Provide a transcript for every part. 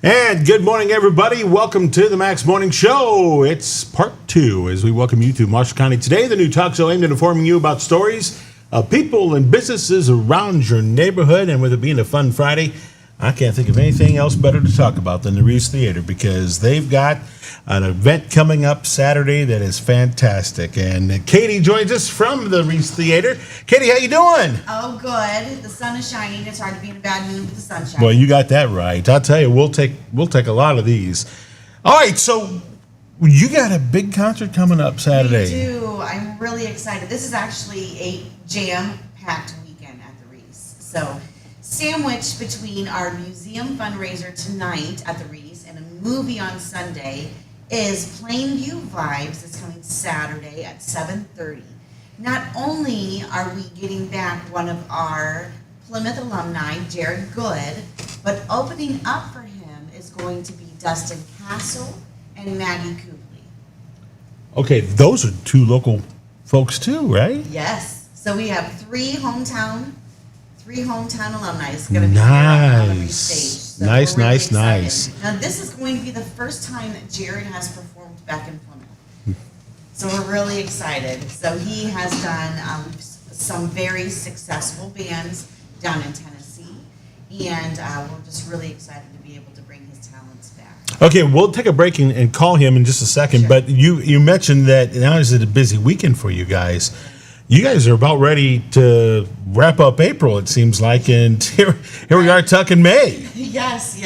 And good morning, everybody. Welcome to the Max Morning Show. It's part 2 as we welcome you to Marshall County Today, the new talk show aimed at informing you about stories of people and businesses around your neighborhood. And with it being a fun Friday, I can't think of anything else better to talk about than the Rees Theater, because they've got an event coming up Saturday that is fantastic. And Katie joins us from the Rees Theater. Katie, how you doing? Oh, good. The sun is shining. It's hard to be in a bad mood with the sun shining. Well, you got that right. I'll tell you, we'll take a lot of these. All right, so you got a big concert coming up Saturday. We do. I'm really excited. This is actually a jam-packed weekend at the Rees. So, sandwiched between our museum fundraiser tonight at the Rees and a movie on Sunday is Plainview Vibes. It's coming Saturday at 7:30. Not only are we getting back one of our Plymouth alumni, Jared Good, but opening up for him is going to be Dustin Castle and Maggie Cooley. Okay, those are two local folks too, right? Yes. So we have three hometown alumni is going to be here on the Rees stage. So Nice. Now this is going to be the first time that Jared has performed back in Plymouth. So we're really excited. So he has done some very successful bands down in Tennessee, and we're just really excited to be able to bring his talents back. Okay, we'll take a break and call him in just a second. Sure. But you mentioned that now is it a busy weekend for you guys. You guys are about ready to wrap up April, it seems like, and here we are talking May. Yes.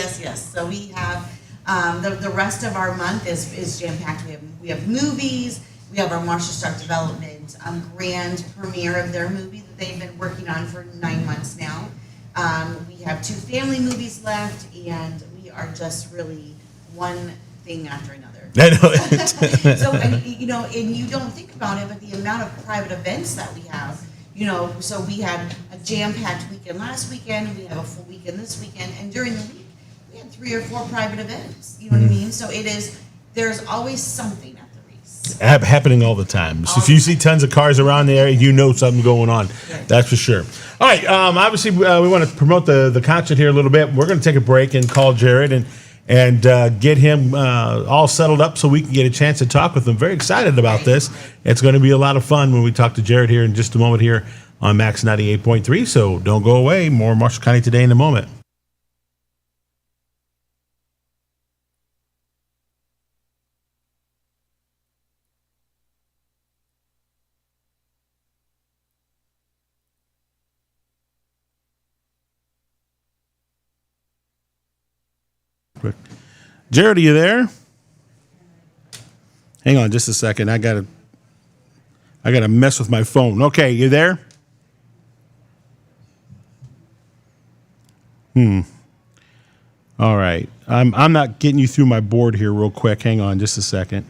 So we have the rest of our month is jam-packed. We have movies. We have our Marshall Stark Development grand premiere of their movie that they've been working on for 9 months now. We have 2 family movies left, and we are just really one thing after another. I know. So, and you don't think about it, but the amount of private events that we have, so we had a jam-packed weekend last weekend, we have a full weekend this weekend, and during the week, we had 3 or 4 private events, you know what I mean? So there's always something at the Rees. Happening all the time. So if you see tons of cars around the area, you know something's going on. Right. That's for sure. All right, obviously we want to promote the concert here a little bit. We're going to take a break and call Jared and get him all settled up so we can get a chance to talk with him. Very excited about this. It's going to be a lot of fun when we talk to Jared here in just a moment here on Max 98.3. So don't go away. More Marshall County Today in a moment. Jared, are you there? Hang on just a second. I gotta mess with my phone. Okay, you there? All right. I'm not getting you through my board here real quick. Hang on just a second.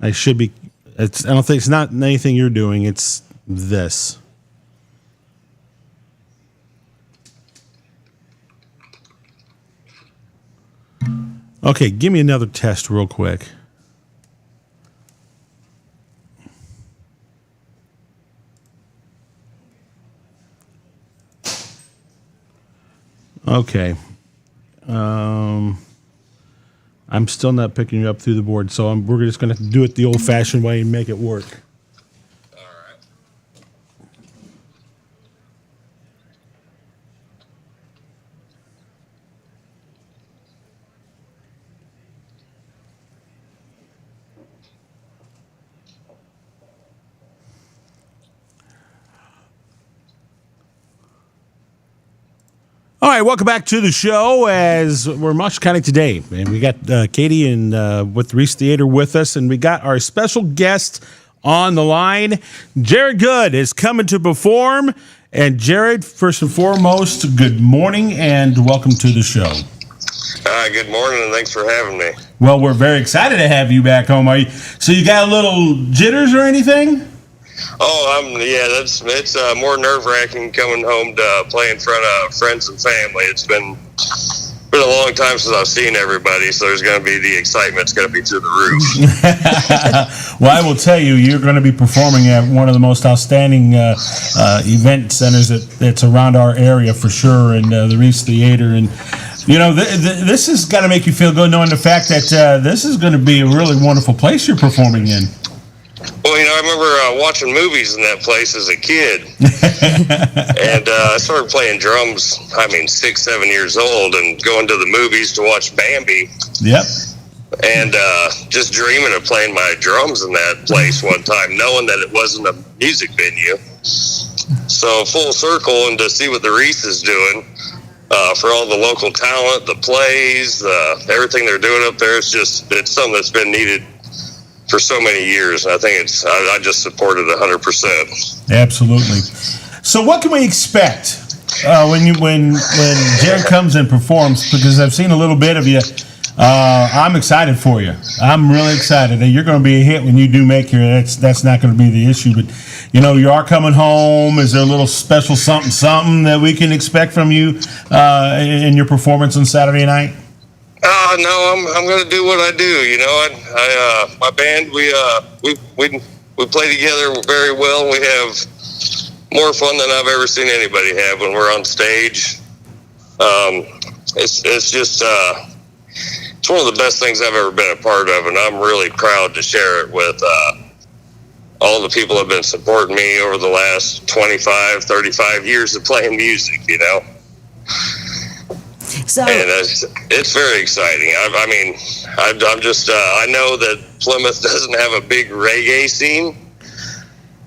I should be. I don't think it's not anything you're doing. It's this. Okay, give me another test real quick. Okay. I'm still not picking you up through the board, so we're just going to do it the old-fashioned way and make it work. All right, welcome back to the show as we're Marshall County Today. And we got Katie and with Rees Theater with us, and we got our special guest on the line. Jared Good is coming to perform. And Jared, first and foremost, good morning and welcome to the show. Good morning, and thanks for having me. Well, we're very excited to have you back home. So you got a little jitters or anything? Oh, it's more nerve-wracking coming home to play in front of friends and family. It's been a long time since I've seen everybody, so there's going to be the excitement's going to be through the roof. Well, I will tell you, you're going to be performing at one of the most outstanding event centers that's around our area for sure, and the Rees Theater. And This has got to make you feel good knowing the fact that this is going to be a really wonderful place you're performing in. Well, I remember watching movies in that place as a kid. And I started playing drums, 6, 7 years old, and going to the movies to watch Bambi. Yep. And just dreaming of playing my drums in that place one time, knowing that it wasn't a music venue. So full circle, and to see what the Rees is doing for all the local talent, the plays, everything they're doing up there, it's something that's been needed for so many years. And I think I just support it 100%. Absolutely. So what can we expect when Jared comes and performs? Because I've seen a little bit of you. I'm excited for you. I'm really excited that you're going to be a hit when you do make here. That's not going to be the issue. But you are coming home. Is there a little special something that we can expect from you in your performance on Saturday night? No, I'm going to do what I do. My band, we play together very well. We have more fun than I've ever seen anybody have when we're on stage. It's just it's one of the best things I've ever been a part of, and I'm really proud to share it with all the people that have been supporting me over the last 25, 35 years of playing music. So, and it's very exciting. I know that Plymouth doesn't have a big reggae scene.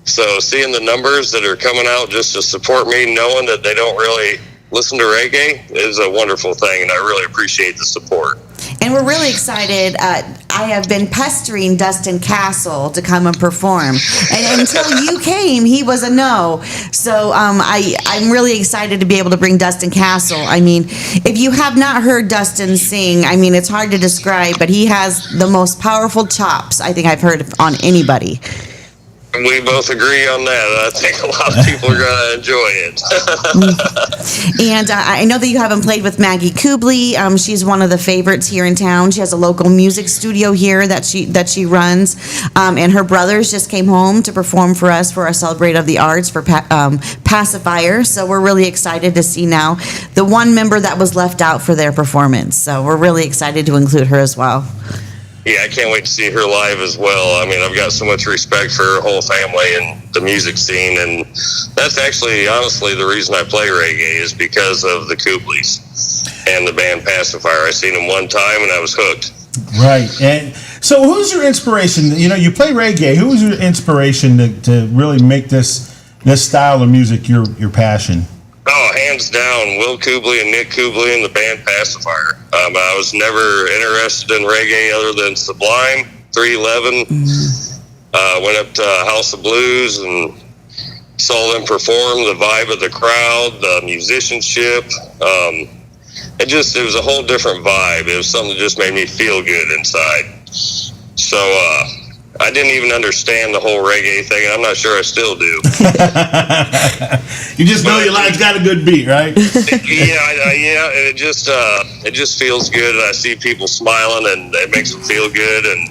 So seeing the numbers that are coming out just to support me, knowing that they don't really listen to reggae, is a wonderful thing, and I really appreciate the support. and we're really excited. I have been pestering Dustin Castle to come and perform, and until you came, he was a no. So I'm really excited to be able to bring Dustin Castle. I mean, if you have not heard Dustin sing, I mean, it's hard to describe, but he has the most powerful chops I think I've heard on anybody. We both agree on that. I think a lot of people are going to enjoy it. And I know that you haven't played with Maggie Kubley. She's one of the favorites here in town. She has a local music studio here that she runs. And her brothers just came home to perform for us for our Celebrate of the Arts for Pacifier. So we're really excited to see now the one member that was left out for their performance. So we're really excited to include her as well. Yeah, I can't wait to see her live as well. I mean, I've got so much respect for her whole family and the music scene, and that's actually, honestly, the reason I play reggae is because of the Kubleys and the band Pacifier. I seen them one time, and I was hooked. Right. And so who's your inspiration? You know, you play reggae. Who was your inspiration to really make this style of music your passion? Oh, hands down, Will Kubley and Nick Kubley and the band Pacifier. I was never interested in reggae other than Sublime, 311. Went up to House of Blues and saw them perform, the vibe of the crowd, the musicianship. It was a whole different vibe. It was something that just made me feel good inside. So, I didn't even understand the whole reggae thing, and I'm not sure I still do. You just know your life's got a good beat, right? Yeah, and it just feels good, and I see people smiling, and it makes them feel good, and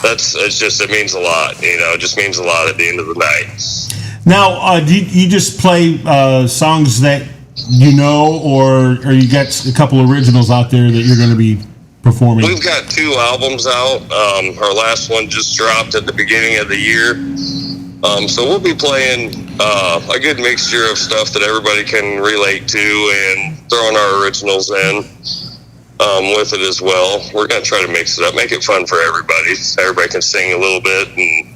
it means a lot, it just means a lot at the end of the night. Now, do you just play songs that you know, or you got a couple originals out there that you're going to be performing? We've got 2 albums out. Our last one just dropped at the beginning of the year. So we'll be playing a good mixture of stuff that everybody can relate to and throwing our originals in with it as well. We're going to try to mix it up, make it fun for everybody. So everybody can sing a little bit and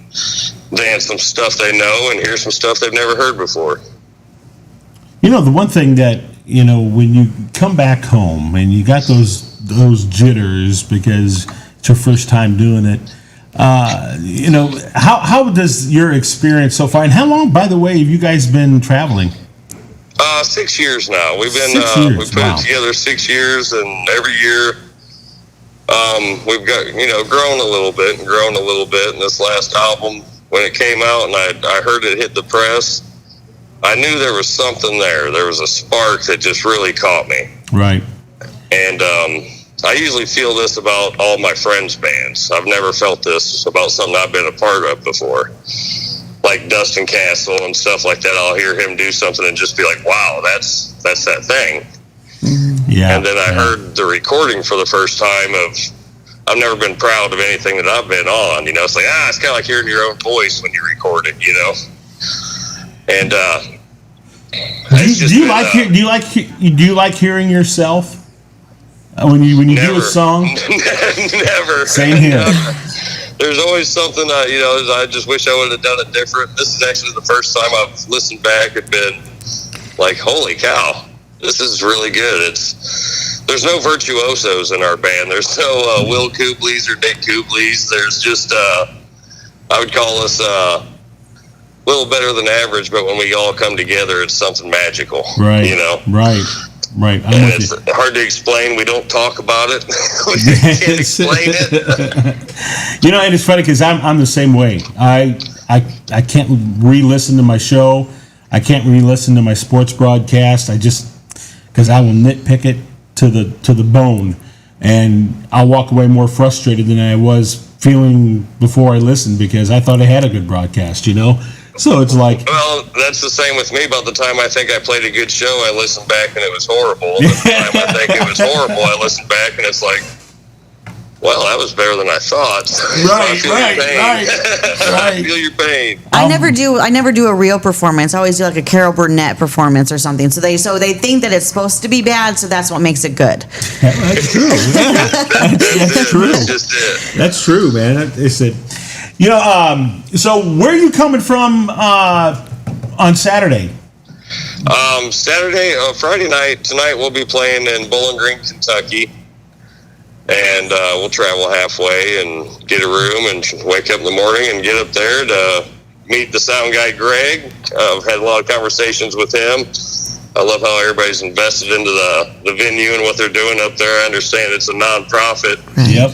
dance some stuff they know and hear some stuff they've never heard before. The one thing that, when you come back home and you got those jitters because it's your first time doing it, how does your experience so far, and how long, by the way, have you guys been traveling? 6 years now. We've been 6 years. we put it together 6 years, and every year we've got grown a little bit. And this last album, when it came out and I heard it hit the press, I knew there was something there. There was a spark that just really caught me. Right. And I usually feel this about all my friends' bands. I've never felt this about something I've been a part of before. Like Dustin Castle and stuff like that. I'll hear him do something and just be like, wow, that's that thing. Yeah. And then I heard the recording for the first time I've never been proud of anything that I've been on. It's like, it's kind of like hearing your own voice when you record it, And do you like hearing yourself when you never, do a song? Never. Same here. Never. There's always something I just wish I would have done it different. This is actually the first time I've listened back and been like, holy cow, this is really good. There's no virtuosos in our band. There's no Will Kubleys or Nick Kubleys. There's just I would call us a little better than average, but when we all come together, it's something magical. Right. Right. And it's hard to explain. We don't talk about it. We can't explain it. And it's funny because I'm the same way. I can't re-listen to my show. I can't re-listen to my sports broadcast. Because I will nitpick it to the bone, and I'll walk away more frustrated than I was feeling before I listened because I thought I had a good broadcast. So it's like, well, that's the same with me. About the time I think I played a good show, I listened back and it was horrible. And the time I think it was horrible, I listened back and it's like, well, that was better than I thought. Right. I feel your pain. I never do a real performance. I always do like a Carol Burnett performance or something. So they think that it's supposed to be bad, so that's what makes it good. That's true. That's true. That's just it. That's true, man. It's it. So where are you coming from on Saturday? Friday night, tonight we'll be playing in Bowling Green, Kentucky. And we'll travel halfway and get a room and wake up in the morning and get up there to meet the sound guy, Greg. I've had a lot of conversations with him. I love how everybody's invested into the venue and what they're doing up there. I understand it's a nonprofit. Yep.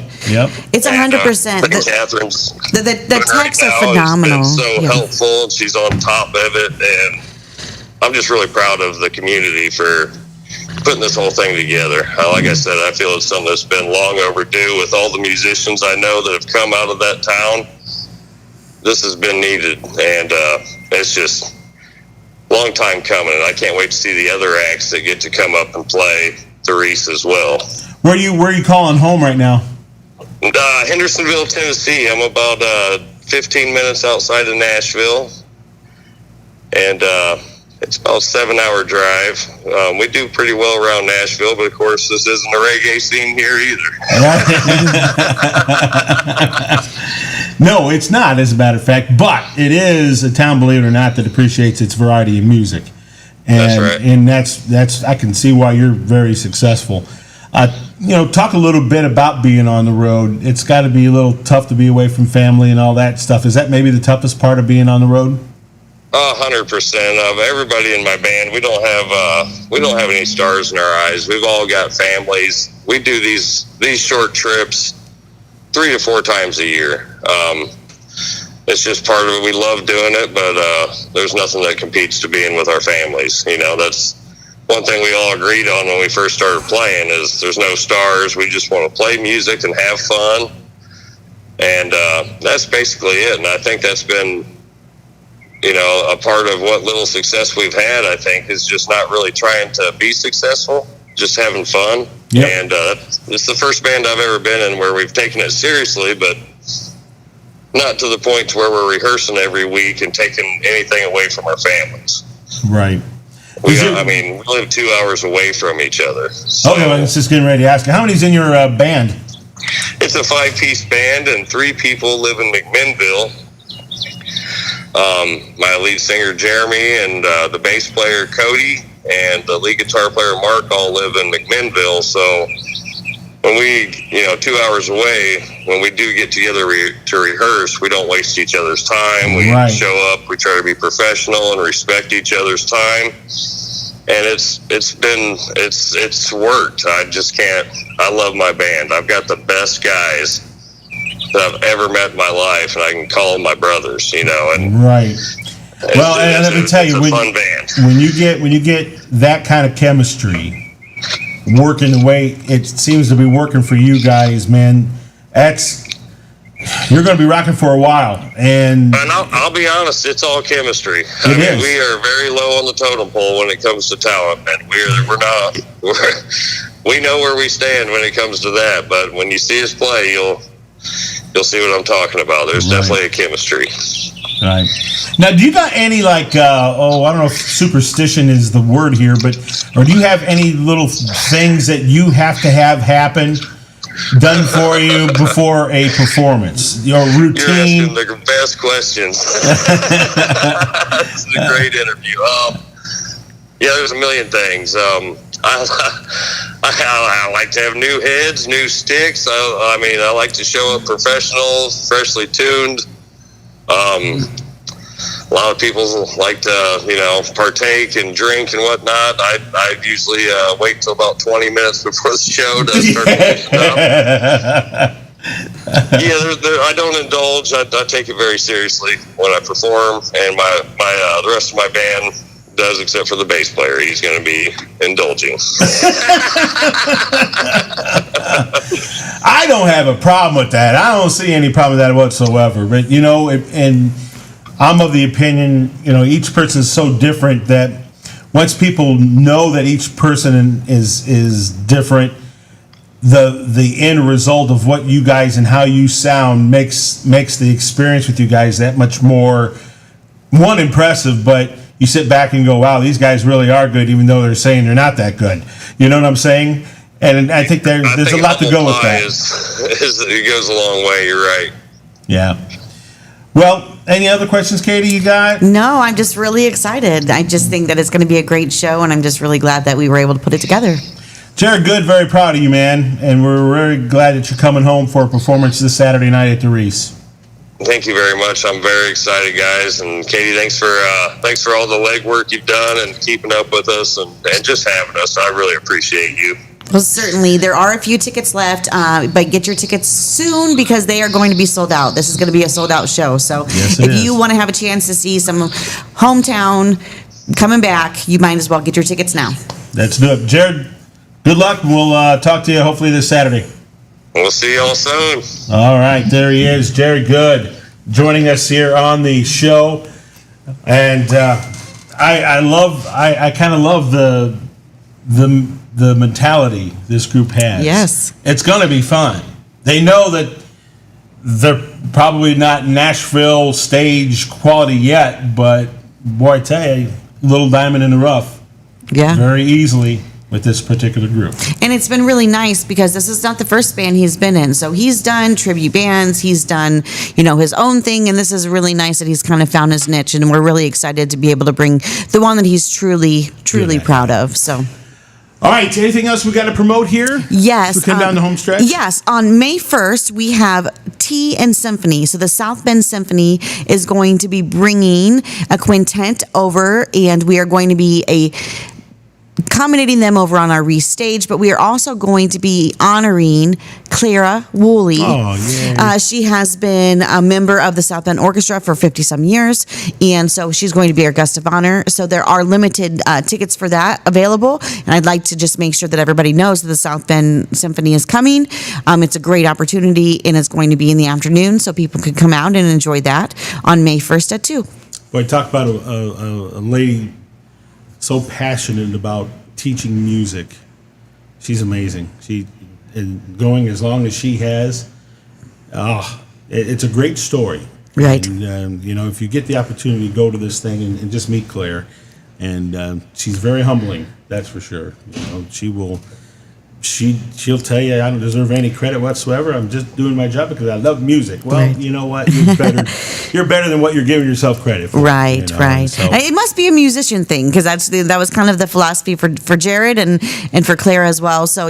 It's 100%. Catherine's The techs are phenomenal. It's been so helpful. She's on top of it, and I'm just really proud of the community for putting this whole thing together. Like I said, I feel it's something that's been long overdue with all the musicians I know that have come out of that town. This has been needed, and it's just a long time coming, and I can't wait to see the other acts that get to come up and play the Rees as well. Where are you calling home right now? Hendersonville, Tennessee. I'm about 15 minutes outside of Nashville, and it's about a 7-hour drive. We do pretty well around Nashville, but of course this isn't a reggae scene here either. No, it's not, as a matter of fact, but it is a town, believe it or not, that appreciates its variety of music. And, that's right. And that's I can see why you're very successful. Talk a little bit about being on the road. It's got to be a little tough to be away from family and all that stuff. Is that maybe the toughest part of being on the road? 100% of everybody in my band. We don't have any stars in our eyes. We've all got families. We do these short trips 3 to 4 times a year. It's just part of it. We love doing it, but there's nothing that competes to being with our families. That's one thing we all agreed on when we first started playing is there's no stars. We just want to play music and have fun. And that's basically it. And I think that's been, a part of what little success we've had, I think, is just not really trying to be successful, just having fun. Yep. And it's the first band I've ever been in where we've taken it seriously, but not to the point to where we're rehearsing every week and taking anything away from our families. Right. We live 2 hours away from each other. So okay, well, I was just getting ready to ask you, how many's in your band? It's a 5-piece band, and 3 people live in McMinnville. My lead singer, Jeremy, and the bass player, Cody, and the lead guitar player, Mark, all live in McMinnville. So when we, 2 hours away, when we do get together to rehearse, we don't waste each other's time. We show up, we try to be professional and respect each other's time. And it's worked. I just can't. I love my band. I've got the best guys that I've ever met in my life, and I can call them my brothers. And right. Well, and let me tell you, fun band. when you get that kind of chemistry working the way it seems to be working for you guys, man, that's You're going to be rocking for a while, and I'll be honest, it's all chemistry. I mean, we are very low on the totem pole when it comes to talent, and we know where we stand when it comes to that. But when you see us play, you'll see what I'm talking about. There's definitely a chemistry. Right. Now, do you got any I don't know if superstition is the word here, or do you have any little things that you have to have happen done for you before a performance? Your routine? You're asking the best questions. This is a great interview. There's a million things. I like to have new heads, new sticks. I like to show up professional, freshly tuned. A lot of people like to, partake and drink and whatnot. I usually wait till about 20 minutes before the show to start mixing up. I don't indulge. I take it very seriously when I perform, and the rest of my band does, except for the bass player. He's going to be indulging. I don't have a problem with that. I don't see any problem with that whatsoever. But, and I'm of the opinion, each person is so different that once people know that each person is different, the end result of what you guys and how you sound makes the experience with you guys that much more, impressive, but you sit back and go, wow, these guys really are good, even though they're saying they're not that good. You know what I'm saying? And I think there's a lot to go with that. It goes a long way. You're right. Yeah. Well, any other questions, Katie, you got? No, I'm just really excited. I just think that it's going to be a great show, and I'm just really glad that we were able to put it together. Jared Good, very proud of you, man, and we're very glad that you're coming home for a performance this Saturday night at the Rees. Thank you very much. I'm very excited, guys. And Katie, thanks for all the legwork you've done and keeping up with us and just having us. I really appreciate you. Well, certainly. There are a few tickets left, but get your tickets soon because they are going to be sold out. This is going to be a sold-out show. So if you want to have a chance to see some hometown coming back, you might as well get your tickets now. Let's do it. Jared, good luck, and we'll talk to you hopefully this Saturday. We'll see y'all soon. All right, there he is, Jared Good, joining us here on the show. And I kind of love the mentality this group has. Yes. It's going to be fun. They know that they're probably not Nashville stage quality yet, but boy, I tell you, little diamond in the rough. Yeah. Very easily with this particular group. And it's been really nice because this is not the first band he's been in. So he's done tribute bands, he's done, his own thing, and this is really nice that he's kind of found his niche, and we're really excited to be able to bring the one that he's truly proud of. So all right, anything else we got to promote here? Yes. We come down the home stretch? Yes. On May 1st, we have Tea and Symphony. So the South Bend Symphony is going to be bringing a quintet over, and we are going to be accommodating them over on our Rees stage, but we are also going to be honoring Clara Woolley. Oh, yeah. She has been a member of the South Bend Orchestra for 50-some years, and so she's going to be our guest of honor. So there are limited tickets for that available, and I'd like to just make sure that everybody knows that the South Bend Symphony is coming. It's a great opportunity, and it's going to be in the afternoon, so people can come out and enjoy that on May 1st at 2. Boy, talk about a lady so passionate about teaching music. She's amazing. And going as long as she has, it's a great story. Right. And, if you get the opportunity to go to this thing and just meet Claire, and she's very humbling, that's for sure. She'll tell you, I don't deserve any credit whatsoever. I'm just doing my job because I love music. Well, Right. You know what? You're better than what you're giving yourself credit for. Right, right. So, It must be a musician thing because that was kind of the philosophy for Jared and for Claire as well. So,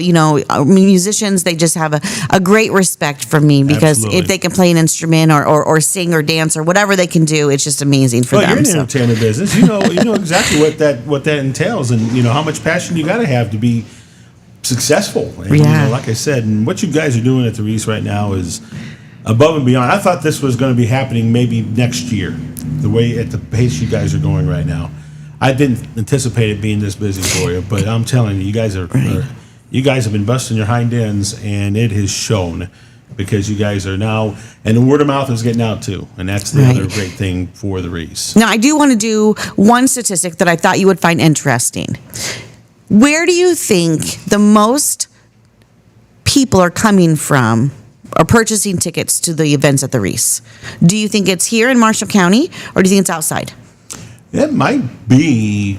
musicians, they just have a great respect for me because Absolutely. if they can play an instrument or sing or dance or whatever they can do, it's just amazing for well, them. you're in the entertainment business. You know exactly what that entails, and how much passion you got to have to be successful. And, Yeah. like I said, and what you guys are doing at the Rees right now is above and beyond. I thought this was going to be happening maybe next year, at the pace you guys are going right now. I didn't anticipate it being this busy for you, but I'm telling you, you guys have been busting your hind ends, and it has shown. because you guys are now, and the word of mouth is getting out too, and that's the other great thing for the Rees. Now, I do want to do one statistic that I thought you would find interesting. Where do you think the most people are coming from or purchasing tickets to the events at the Rees? Do you think it's here in Marshall County, or do you think it's outside? It might be.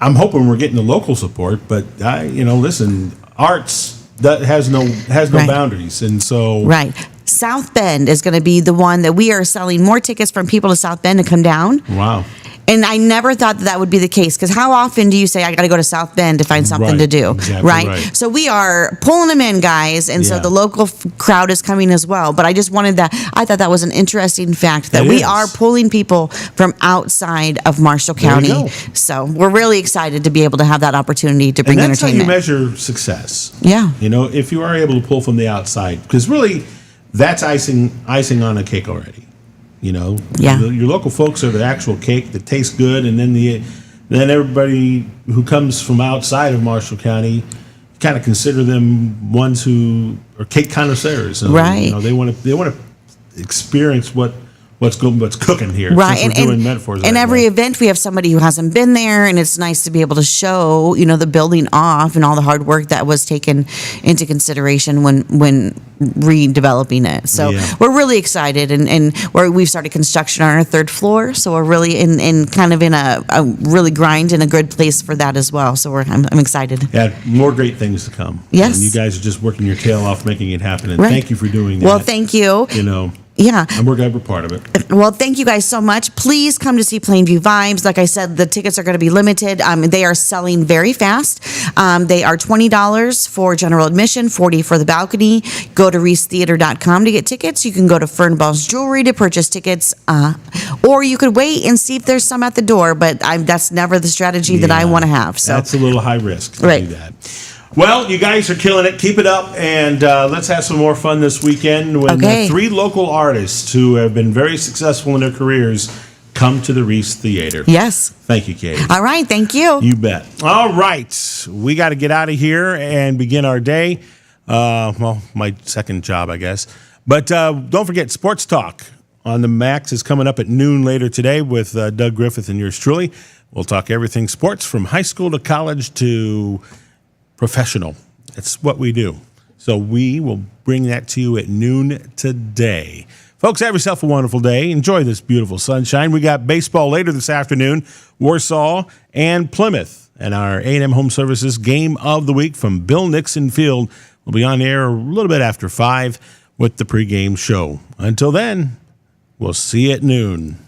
I'm hoping we're getting the local support, but listen, arts that has no boundaries, and so Right. South Bend is going to be the one that we are selling more tickets from people to South Bend to come down. Wow. And I never thought that would be the case, because how often do you say, I got to go to South Bend to find something to do? Exactly right. So we are pulling them in, guys. And so Yeah. the local crowd is coming as well. But I just wanted that. I thought that was an interesting fact that It we is. are pulling people from outside of Marshall There you County. go. So we're really excited to be able to have that opportunity to bring And that's entertainment. how you measure success. Yeah. If you are able to pull from the outside, because really, that's icing on a cake already. Yeah. Your local folks are the actual cake that tastes good, and then everybody who comes from outside of Marshall County, kind of consider them ones who are cake connoisseurs. So, Right. They want to experience what's cooking here. Right, since we're doing metaphors. and like every that. event we have somebody who hasn't been there, and it's nice to be able to show, the building off and all the hard work that was taken into consideration when redeveloping it. So Yeah. we're really excited, and we've started construction on our third floor, so we're really in kind of in a really grind in a good place for that as well. So I'm excited. Yeah, more great things to come. Yes. And you guys are just working your tail off making it happen, and Right. thank you for doing that. Well, thank you. Yeah. And we're glad we're part of it. Well, thank you guys so much. Please come to see Plainview Vibes. Like I said, the tickets are going to be limited. They are selling very fast. They are $20 for general admission, $40 for the balcony. Go to reestheater.com to get tickets. You can go to Fernball's Jewelry to purchase tickets, or you could wait and see if there's some at the door. But that's never the strategy that I Yeah, want to have. So that's a little high risk to Right. do that. Well, you guys are killing it. Keep it up, and let's have some more fun this weekend when Okay. 3 local artists who have been very successful in their careers come to the Rees Theater. yes. Thank you, Katie. All right. Thank you. You bet. All right. We got to get out of here and begin our day. My second job, I guess. But don't forget, Sports Talk on the Max is coming up at noon later today with Doug Griffith and yours truly. We'll talk everything sports from high school to college to professional. It's what we do. So we will bring that to you at noon today. Folks, have yourself a wonderful day. Enjoy this beautiful sunshine. We got baseball later this afternoon, Warsaw and Plymouth. And our A&M Home Services Game of the Week from Bill Nixon Field will be on air a little bit after 5 with the pregame show. Until then, we'll see you at noon.